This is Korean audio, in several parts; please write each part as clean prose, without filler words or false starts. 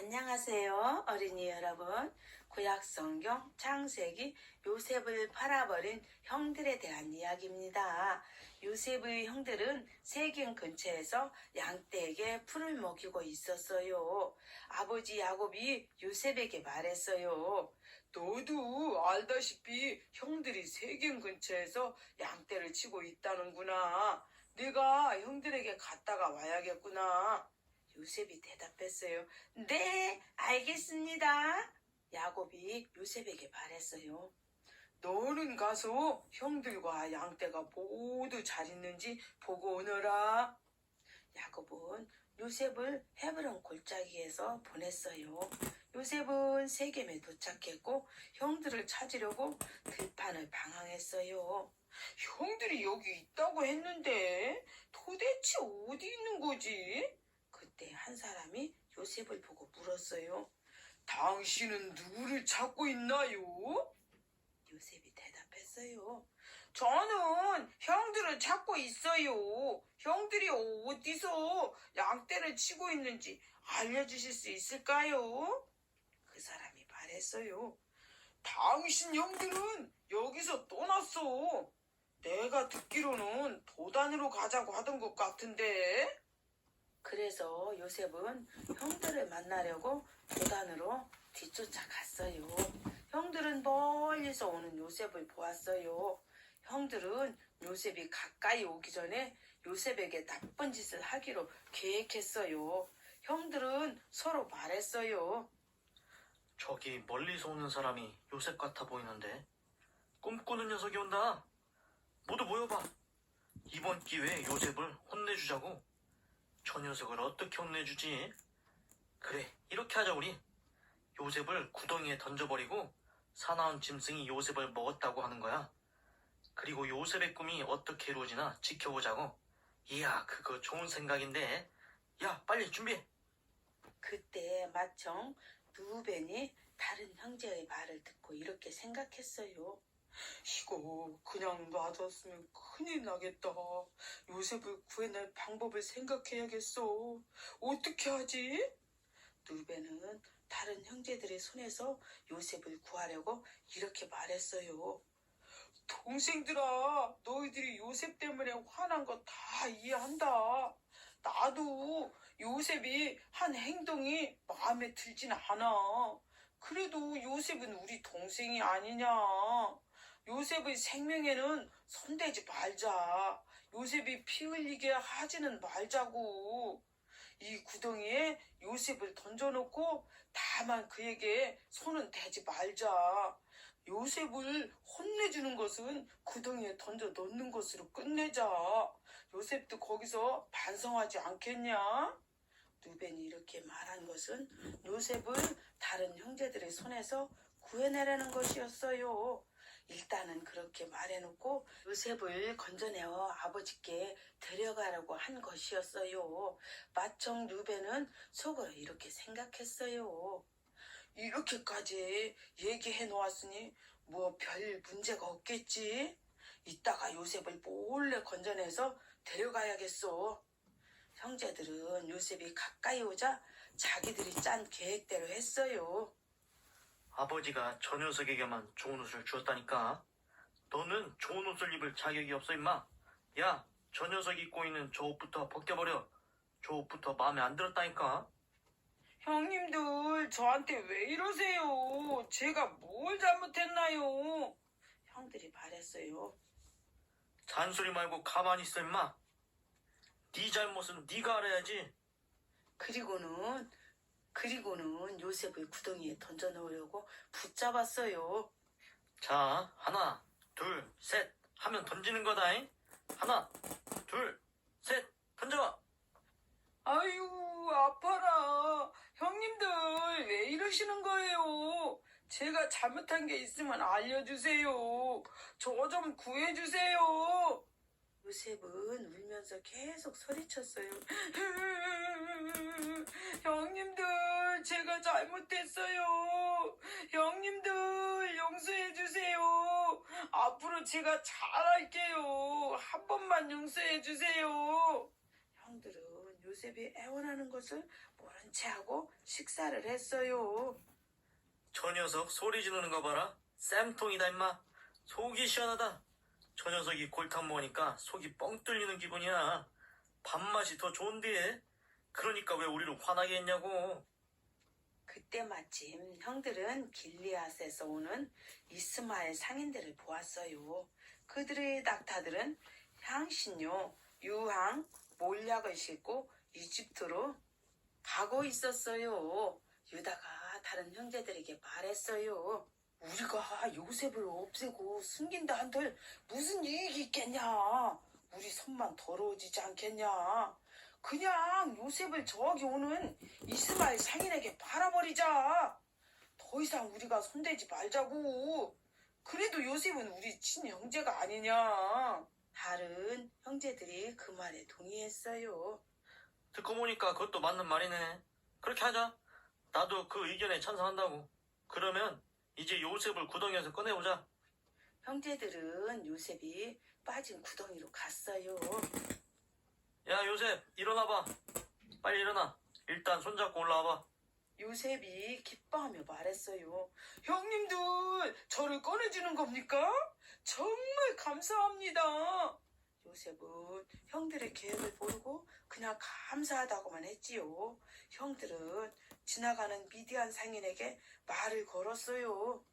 안녕하세요, 어린이 여러분. 구약성경 창세기 요셉을 팔아버린 형들에 대한 이야기입니다. 요셉의 형들은 세겜 근처에서 양떼에게 풀을 먹이고 있었어요. 아버지 야곱이 요셉에게 말했어요. 너도 알다시피 형들이 세겜 근처에서 양떼를 치고 있다는구나. 내가 형들에게 갔다가 와야겠구나. 요셉이 대답했어요. 네, 알겠습니다. 야곱이 요셉에게 말했어요. 너는 가서 형들과 양떼가 모두 잘 있는지 보고 오너라. 야곱은 요셉을 헤브론 골짜기에서 보냈어요. 요셉은 세겜에 도착했고 형들을 찾으려고 들판을 방황했어요. 형들이 여기 있다고 했는데 도대체 어디 있는 거지? 그때 한 사람이 요셉을 보고 물었어요. 당신은 누구를 찾고 있나요? 요셉이 대답했어요. 저는 형들을 찾고 있어요. 형들이 어디서 양떼를 치고 있는지 알려주실 수 있을까요? 그 사람이 말했어요. 당신 형들은 여기서 떠났어. 내가 듣기로는 도단으로 가자고 하던 것 같은데. 그래서 요셉은 형들을 만나려고 도단으로 뒤쫓아갔어요. 형들은 멀리서 오는 요셉을 보았어요. 형들은 요셉이 가까이 오기 전에 요셉에게 나쁜 짓을 하기로 계획했어요. 형들은 서로 말했어요. 저기 멀리서 오는 사람이 요셉 같아 보이는데 꿈꾸는 녀석이 온다. 모두 모여봐. 이번 기회에 요셉을 혼내주자고. 저 녀석을 어떻게 혼내주지? 그래, 이렇게 하자 우리. 요셉을 구덩이에 던져버리고 사나운 짐승이 요셉을 먹었다고 하는 거야. 그리고 요셉의 꿈이 어떻게 이루어지나 지켜보자고. 이야, 그거 좋은 생각인데. 야, 빨리 준비해. 그때 마청 루벤이 다른 형제의 말을 듣고 이렇게 생각했어요. 이거 그냥 놔뒀으면 큰일 나겠다. 요셉을 구해낼 방법을 생각해야겠어. 어떻게 하지? 루벤은 다른 형제들의 손에서 요셉을 구하려고 이렇게 말했어요. 동생들아, 너희들이 요셉 때문에 화난 거 다 이해한다. 나도 요셉이 한 행동이 마음에 들진 않아. 그래도 요셉은 우리 동생이 아니냐. 요셉의 생명에는 손대지 말자. 요셉이 피 흘리게 하지는 말자고. 이 구덩이에 요셉을 던져놓고 다만 그에게 손은 대지 말자. 요셉을 혼내주는 것은 구덩이에 던져 넣는 것으로 끝내자. 요셉도 거기서 반성하지 않겠냐? 루벤이 이렇게 말한 것은 요셉을 다른 형제들의 손에서 구해내라는 것이었어요. 일단은 그렇게 말해놓고 요셉을 건져내어 아버지께 데려가라고 한 것이었어요. 마청 루벤은 속으로 이렇게 생각했어요. 이렇게까지 얘기해 놓았으니 뭐 별 문제가 없겠지. 이따가 요셉을 몰래 건져내서 데려가야겠어. 형제들은 요셉이 가까이 오자 자기들이 짠 계획대로 했어요. 아버지가 저 녀석에게만 좋은 옷을 주었다니까. 너는 좋은 옷을 입을 자격이 없어 임마. 야, 저 녀석이 입고 있는 저 옷부터 벗겨버려. 저 옷부터 마음에 안 들었다니까. 형님들 저한테 왜 이러세요? 제가 뭘 잘못했나요? 형들이 말했어요. 잔소리 말고 가만히 있어 임마. 네 잘못은 네가 알아야지. 그리고는 요셉을 구덩이에 던져 넣으려고 붙잡았어요. 자, 하나, 둘, 셋 하면 던지는 거다잉. 하나, 둘, 셋 던져. 아유, 아파라. 형님들 왜 이러시는 거예요? 제가 잘못한 게 있으면 알려주세요. 저 좀 구해주세요. 요셉은 울면서 계속 소리쳤어요. 형님들, 제가 잘못했어요. 형님들, 용서해주세요. 앞으로 제가 잘할게요. 한 번만 용서해주세요. 형들은 요셉이 애원하는 것을 모른 채하고 식사를 했어요. 저 녀석 소리 지르는 거 봐라. 쌤통이다 임마. 속이 시원하다. 저 녀석이 골탕 먹으니까 속이 뻥 뚫리는 기분이야. 밥맛이 더 좋은데. 그러니까 왜 우리를 화나게 했냐고. 그때 마침 형들은 길리앗에서 오는 이스마엘 상인들을 보았어요. 그들의 낙타들은 향신료, 유황, 몰약을 싣고 이집트로 가고 있었어요. 유다가 다른 형제들에게 말했어요. 우리가 요셉을 없애고 숨긴다 한들 무슨 이익이 있겠냐? 우리 손만 더러워지지 않겠냐? 그냥 요셉을 저기 오는 이스마엘 상인에게 팔아버리자. 더 이상 우리가 손대지 말자고. 그래도 요셉은 우리 친형제가 아니냐. 다른 형제들이 그 말에 동의했어요. 듣고 보니까 그것도 맞는 말이네. 그렇게 하자. 나도 그 의견에 찬성한다고. 그러면 이제 요셉을 구덩이에서 꺼내보자. 형제들은 요셉이 빠진 구덩이로 갔어요. 야 요셉 일어나봐. 빨리 일어나. 일단 손잡고 올라와봐. 요셉이 기뻐하며 말했어요. 형님들, 저를 꺼내주는 겁니까? 정말 감사합니다. 요셉은 형들의 계획을 모르고 그냥 감사하다고만 했지요. 형들은 지나가는 미디안 상인에게 말을 걸었어요.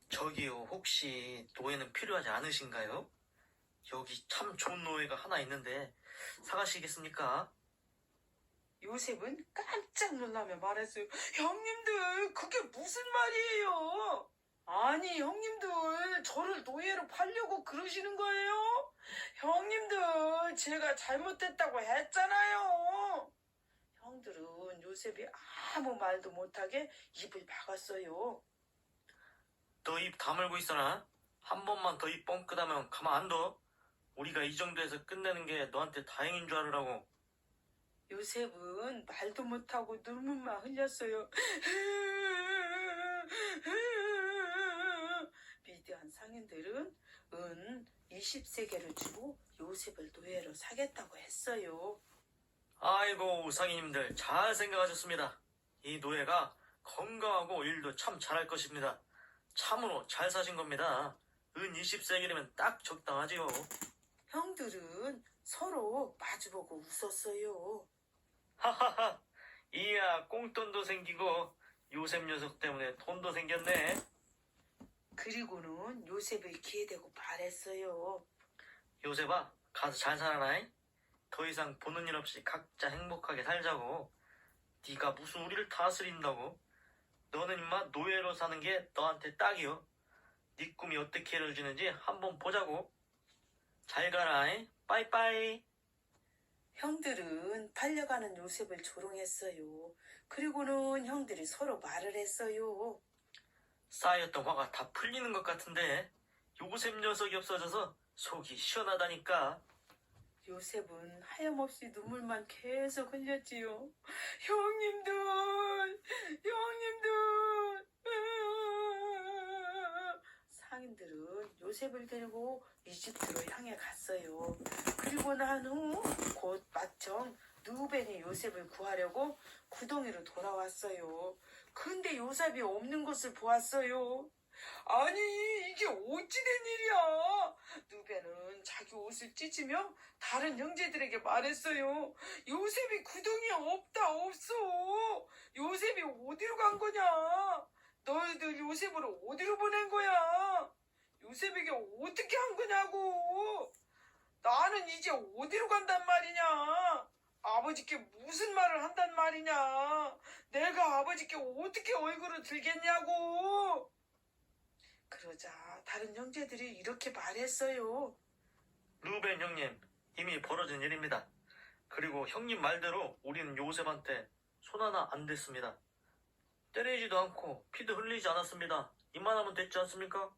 저기요 혹시 노예는 필요하지 않으신가요? 여기 참 좋은 노예가 하나 있는데 사가시겠습니까? 요셉은 깜짝 놀라며 말했어요. 형님들, 그게 무슨 말이에요? 아니, 형님들, 저를 노예로 팔려고 그러시는 거예요? 형님들, 제가 잘못했다고 했잖아요. 형들은 요셉이 아무 말도 못하게 입을 막았어요. 너 입 다물고 있어라. 한 번만 더 입 뻥끗하면 가만 안 둬. 우리가 이 정도에서 끝내는 게 너한테 다행인 줄 알으라고. 요셉은 말도 못하고 눈물만 흘렸어요. 미디안 상인들은 은 20세겔을 주고 요셉을 노예로 사겠다고 했어요. 아이고 상인님들 잘 생각하셨습니다. 이 노예가 건강하고 일도 참 잘할 것입니다. 참으로 잘 사신 겁니다. 은 20세겔이면 딱 적당하지요. 형들은 서로 마주보고 웃었어요. 하하하 이야 꽁돈도 생기고 요셉 녀석 때문에 돈도 생겼네. 그리고는 요셉을 귀에 대고 말했어요. 요셉아 가서 잘 살아라. 더 이상 보는 일 없이 각자 행복하게 살자고. 네가 무슨 우리를 다스린다고. 너는 임마 노예로 사는 게 너한테 딱이요. 네 꿈이 어떻게 이루어지는지 한번 보자고. 잘 가라. 빠이빠이. 형들은 팔려가는 요셉을 조롱했어요. 그리고는 형들이 서로 말을 했어요. 쌓였던 화가 다 풀리는 것 같은데 요셉 녀석이 없어져서 속이 시원하다니까. 요셉은 하염없이 눈물만 계속 흘렸지요. 형님들, 형님들. 상인들은 요셉을 데리고 이집트로 향해 갔어요. 그리고 난 후 곧 마청 누벤이 요셉을 구하려고 구덩이로 돌아왔어요. 근데 요셉이 없는 것을 보았어요. 아니, 이게 어찌 된 일이야? 누벤은 자기 옷을 찢으며 다른 형제들에게 말했어요. 요셉이 구덩이에 없어. 요셉이 어디로 간 거냐? 너희들 요셉을 어디로 보낸 거야? 요셉에게 어떻게 한 거냐고? 나는 이제 어디로 간단 말이냐? 아버지께 무슨 말을 한단 말이냐? 내가 아버지께 어떻게 얼굴을 들겠냐고? 그러자 다른 형제들이 이렇게 말했어요. 루벤 형님 이미 벌어진 일입니다. 그리고 형님 말대로 우리는 요셉한테 손 하나 안 댔습니다. 때리지도 않고 피도 흘리지 않았습니다. 이만하면 됐지 않습니까?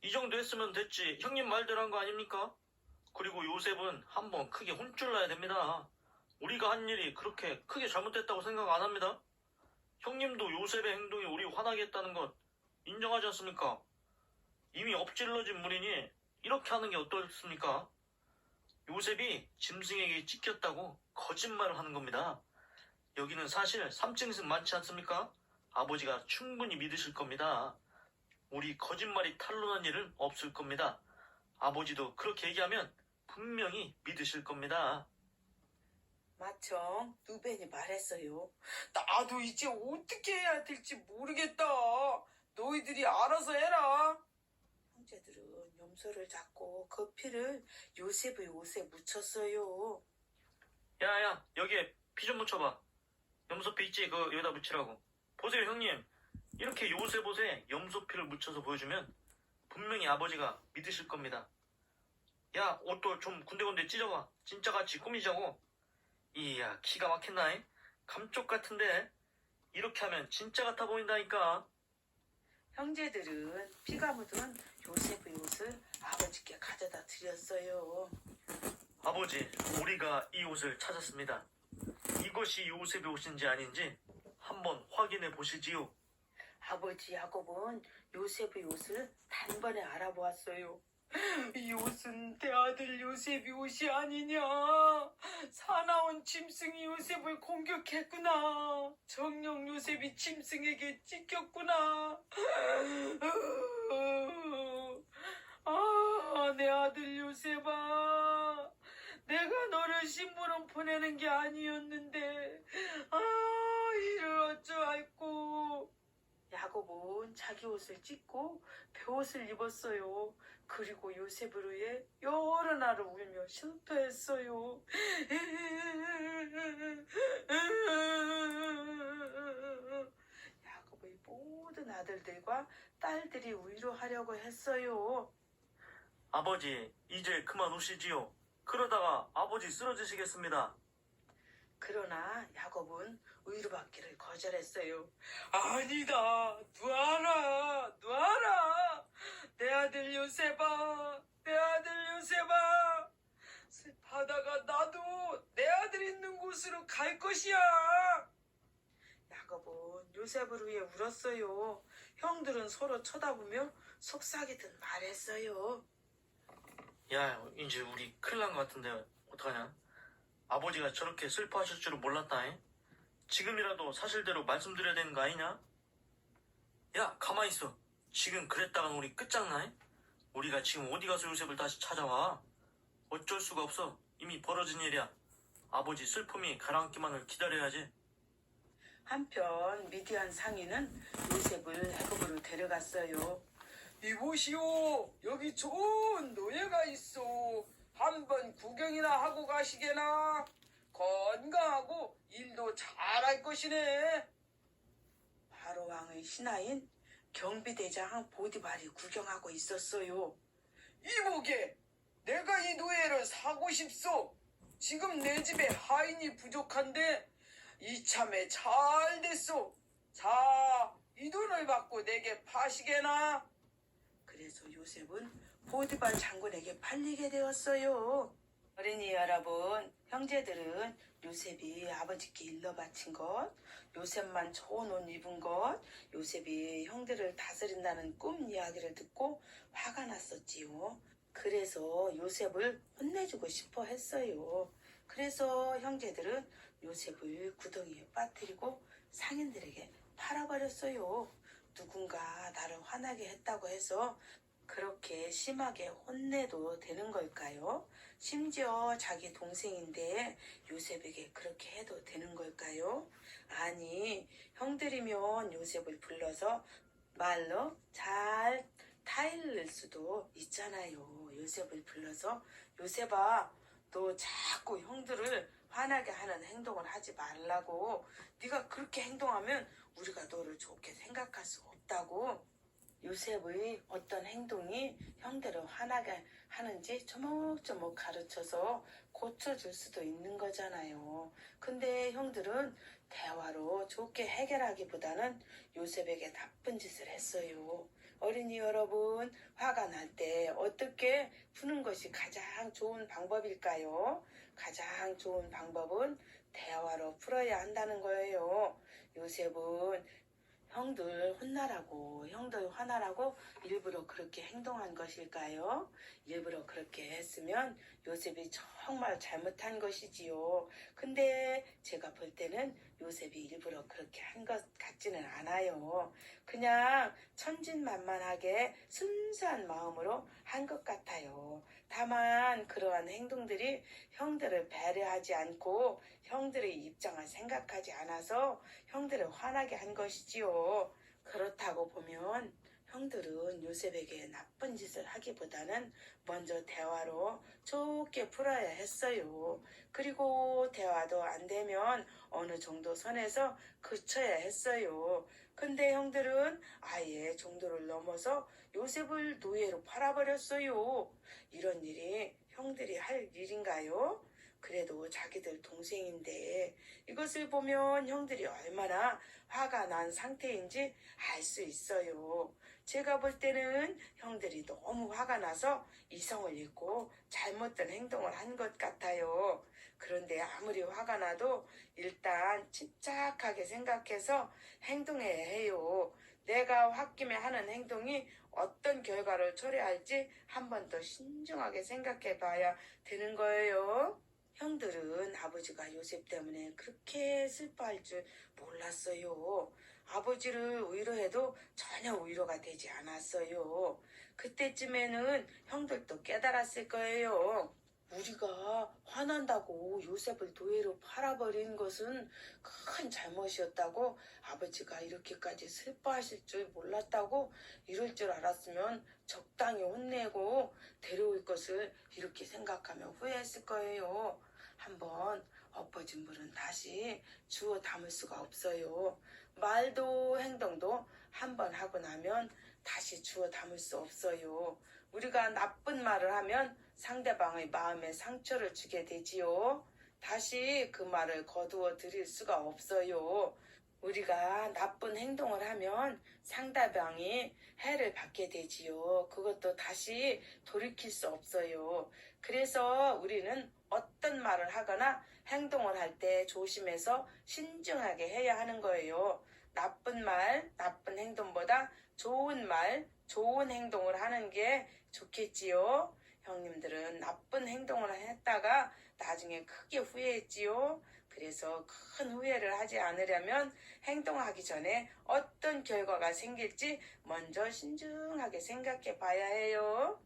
이 정도 했으면 됐지. 형님 말대로 한 거 아닙니까? 그리고 요셉은 한번 크게 혼쭐 나야 됩니다. 우리가 한 일이 그렇게 크게 잘못됐다고 생각 안 합니다. 형님도 요셉의 행동이 우리 화나게 했다는 것 인정하지 않습니까? 이미 엎질러진 물이니 이렇게 하는 게 어떻습니까? 요셉이 짐승에게 찢겼다고 거짓말을 하는 겁니다. 여기는 사실 3층승 많지 않습니까? 아버지가 충분히 믿으실 겁니다. 우리 거짓말이 탄로난 일은 없을 겁니다. 아버지도 그렇게 얘기하면 분명히 믿으실 겁니다. 마청 누벤이 말했어요. 나도 이제 어떻게 해야 될지 모르겠다. 너희들이 알아서 해라. 형제들은 염소를 잡고 그 피를 요셉의 옷에 묻혔어요. 야야, 여기에 피 좀 묻혀봐. 염소피 있지? 그거 여기다 묻히라고. 보세요 형님, 이렇게 요셉 옷에 염소피를 묻혀서 보여주면 분명히 아버지가 믿으실 겁니다. 야, 옷도 좀 군데군데 찢어봐. 진짜같이 꾸미자고. 이야, 기가 막힌다잉. 감쪽 같은데 이렇게 하면 진짜 같아 보인다니까. 형제들은 피가 묻은 요셉의 옷을 아버지께 가져다 드렸어요. 아버지, 우리가 이 옷을 찾았습니다. 이것이 요셉의 옷인지 아닌지 한번 확인해 보시지요. 아버지 야곱은 요셉의 옷을 단번에 알아보았어요. 이 옷은 내 아들 요셉이 옷이 아니냐. 사나운 짐승이 요셉을 공격했구나. 정녕 요셉이 짐승에게 찢겼구나. 아, 내 아들 요셉아. 내가 너를 심부름 보내는 게 아니었는데. 아, 이를 어쩌할꼬. 야곱은 자기 옷을 찢고 베옷을 입었어요. 그리고 요셉을 위해 여러 날을 울며 실토했어요. 야곱의 모든 아들들과 딸들이 위로하려고 했어요. 아버지, 이제 그만 우시지요. 그러다가 아버지 쓰러지시겠습니다. 그러나 야곱은 위로받기를 거절했어요. 아니다. 놔라. 놔라. 내 아들 요셉아. 내 아들 요셉아. 슬퍼하다가 나도 내 아들 있는 곳으로 갈 것이야. 야곱은 요셉을 위해 울었어요. 형들은 서로 쳐다보며 속삭이듯 말했어요. 야, 이제 우리 큰일 난 것 같은데 어떡하냐? 아버지가 저렇게 슬퍼하실 줄은 몰랐다잉. 지금이라도 사실대로 말씀드려야 되는 거 아니냐? 야, 가만히 있어. 지금 그랬다간 우리 끝장나잉? 우리가 지금 어디 가서 요셉을 다시 찾아와? 어쩔 수가 없어. 이미 벌어진 일이야. 아버지 슬픔이 가라앉기만을 기다려야지. 한편 미디안 상인은 요셉을 애굽으로 데려갔어요. 이보시오, 여기 좋은 노예가 있어. 한번 구경이나 하고 가시게나. 건강하고 일도 잘할 것이네. 바로 왕의 신하인 경비대장 보디발이 구경하고 있었어요. 이보게, 내가 이 노예를 사고 싶소. 지금 내 집에 하인이 부족한데 이참에 잘 됐소. 자, 이 돈을 받고 내게 파시게나. 그래서 요셉은 보디발 장군에게 팔리게 되었어요. 어린이 여러분, 형제들은 요셉이 아버지께 일러 바친 것, 요셉만 좋은 옷 입은 것, 요셉이 형들을 다스린다는 꿈 이야기를 듣고 화가 났었지요. 그래서 요셉을 혼내주고 싶어 했어요. 그래서 형제들은 요셉을 구덩이에 빠뜨리고 상인들에게 팔아버렸어요. 누군가 나를 화나게 했다고 해서 그렇게 심하게 혼내도 되는 걸까요? 심지어 자기 동생인데 요셉에게 그렇게 해도 되는 걸까요? 아니, 형들이면 요셉을 불러서 말로 잘 타일릴 수도 있잖아요. 요셉을 불러서 요셉아, 너 자꾸 형들을 화나게 하는 행동을 하지 말라고. 네가 그렇게 행동하면 우리가 너를 좋게 생각할 수 없다고. 요셉의 어떤 행동이 형들을 화나게 하는지 조목조목 가르쳐서 고쳐줄 수도 있는 거잖아요. 근데 형들은 대화로 좋게 해결하기보다는 요셉에게 나쁜 짓을 했어요. 어린이 여러분, 화가 날 때 어떻게 푸는 것이 가장 좋은 방법일까요? 가장 좋은 방법은 대화로 풀어야 한다는 거예요. 요셉은 형들 혼나라고, 형들 화나라고 일부러 그렇게 행동한 것일까요? 일부러 그렇게 했으면 요셉이 정말 잘못한 것이지요. 근데 제가 볼 때는 요셉이 일부러 그렇게 한 것 같지는 않아요. 그냥 천진만만하게 순수한 마음으로 한 것 같아요. 다만 그러한 행동들이 형들을 배려하지 않고 형들의 입장을 생각하지 않아서 형들을 화나게 한 것이지요. 그렇다고 보면 형들은 요셉에게 나쁜 짓을 하기보다는 먼저 대화로 좋게 풀어야 했어요. 그리고 대화도 안 되면 어느 정도 선에서 그쳐야 했어요. 근데 형들은 아예 정도를 넘어서 요셉을 노예로 팔아버렸어요. 이런 일이 형들이 할 일인가요? 그래도 자기들 동생인데 이것을 보면 형들이 얼마나 화가 난 상태인지 알 수 있어요. 제가 볼 때는 형들이 너무 화가 나서 이성을 잃고 잘못된 행동을 한 것 같아요. 그런데 아무리 화가 나도 일단 침착하게 생각해서 행동해야 해요. 내가 홧김에 하는 행동이 어떤 결과를 초래할지 한 번 더 신중하게 생각해 봐야 되는 거예요. 형들은 아버지가 요셉 때문에 그렇게 슬퍼할 줄 몰랐어요. 아버지를 위로해도 전혀 위로가 되지 않았어요. 그때쯤에는 형들도 깨달았을 거예요. 우리가 화난다고 요셉을 노예로 팔아버린 것은 큰 잘못이었다고, 아버지가 이렇게까지 슬퍼하실 줄 몰랐다고, 이럴 줄 알았으면 적당히 혼내고 데려올 것을 이렇게 생각하며 후회했을 거예요. 한번 엎어진 물은 다시 주워 담을 수가 없어요. 말도 행동도 한번 하고 나면 다시 주워 담을 수 없어요. 우리가 나쁜 말을 하면 상대방의 마음에 상처를 주게 되지요. 다시 그 말을 거두어 드릴 수가 없어요. 우리가 나쁜 행동을 하면 상대방이 해를 받게 되지요. 그것도 다시 돌이킬 수 없어요. 그래서 우리는 어떤 말을 하거나 행동을 할 때 조심해서 신중하게 해야 하는 거예요. 나쁜 말, 나쁜 행동보다 좋은 말, 좋은 행동을 하는 게 좋겠지요. 형님들은 나쁜 행동을 했다가 나중에 크게 후회했지요. 그래서 큰 후회를 하지 않으려면 행동하기 전에 어떤 결과가 생길지 먼저 신중하게 생각해 봐야 해요.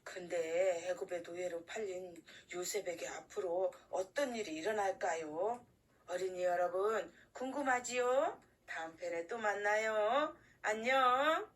근데 애굽의 노예로 팔린 요셉에게 앞으로 어떤 일이 일어날까요? 어린이 여러분, 궁금하지요? 다음 편에 또 만나요. 안녕.